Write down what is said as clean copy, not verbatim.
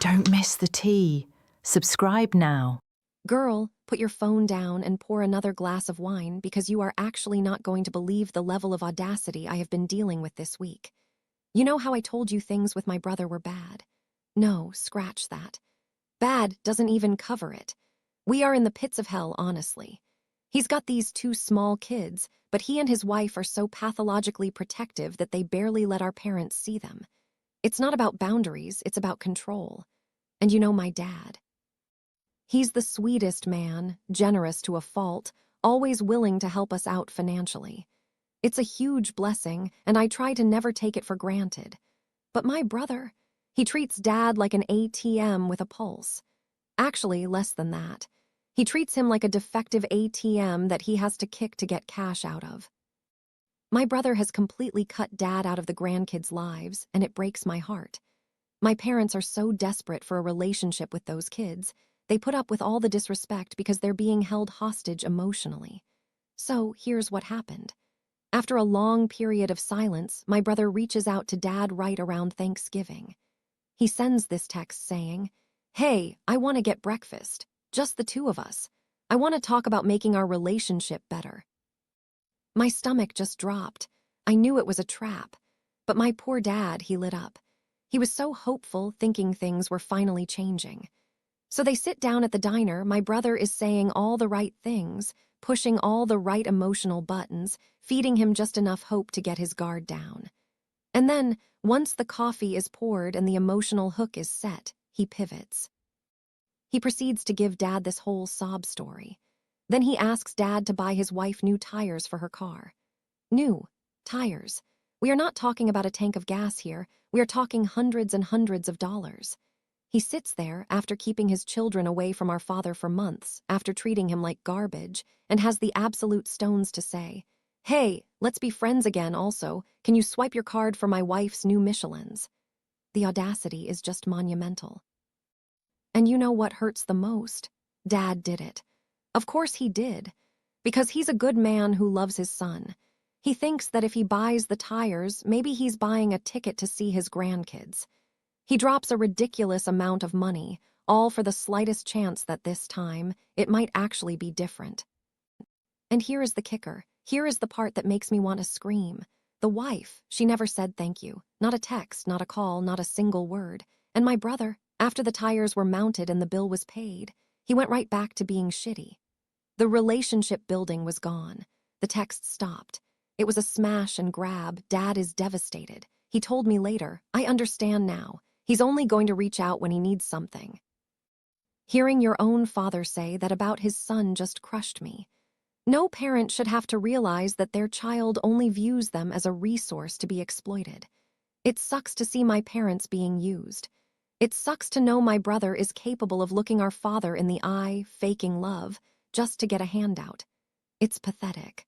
Don't miss the tea. Subscribe now. Girl, put your phone down and pour another glass of wine because you are actually not going to believe the level of audacity I have been dealing with this week. You know how I told you things with my brother were bad? No, scratch that. Bad doesn't even cover it. We are in the pits of hell, honestly. He's got these two small kids, but he and his wife are so pathologically protective that they barely let our parents see them. It's not about boundaries, it's about control. And you know my dad. He's the sweetest man, generous to a fault, always willing to help us out financially. It's a huge blessing, and I try to never take it for granted. But my brother, he treats Dad like an ATM with a pulse. Actually, less than that. He treats him like a defective ATM that he has to kick to get cash out of. My brother has completely cut Dad out of the grandkids' lives, and it breaks my heart. My parents are so desperate for a relationship with those kids. They put up with all the disrespect because they're being held hostage emotionally. So here's what happened. After a long period of silence, my brother reaches out to Dad right around Thanksgiving. He sends this text saying, "Hey, I want to get breakfast. Just the two of us. I want to talk about making our relationship better." My stomach just dropped. I knew it was a trap. But my poor dad, he lit up. He was so hopeful, thinking things were finally changing. So they sit down at the diner. My brother is saying all the right things, pushing all the right emotional buttons, feeding him just enough hope to get his guard down. And then, once the coffee is poured and the emotional hook is set, he pivots. He proceeds to give Dad this whole sob story. Then he asks Dad to buy his wife new tires for her car. New tires. We are not talking about a tank of gas here. We are talking hundreds and hundreds of dollars. He sits there after keeping his children away from our father for months, after treating him like garbage, and has the absolute stones to say, "Hey, let's be friends again also. Can you swipe your card for my wife's new Michelins?" The audacity is just monumental. And you know what hurts the most? Dad did it. Of course he did. Because he's a good man who loves his son. He thinks that if he buys the tires, maybe he's buying a ticket to see his grandkids. He drops a ridiculous amount of money, all for the slightest chance that this time, it might actually be different. And here is the kicker. Here is the part that makes me want to scream. The wife, she never said thank you. Not a text, not a call, not a single word. And my brother, after the tires were mounted and the bill was paid, he went right back to being shitty. The relationship building was gone. The text stopped. It was a smash and grab. Dad is devastated. He told me later, "I understand now. He's only going to reach out when he needs something." Hearing your own father say that about his son just crushed me. No parent should have to realize that their child only views them as a resource to be exploited. It sucks to see my parents being used. It sucks to know my brother is capable of looking our father in the eye, faking love, just to get a handout. It's pathetic.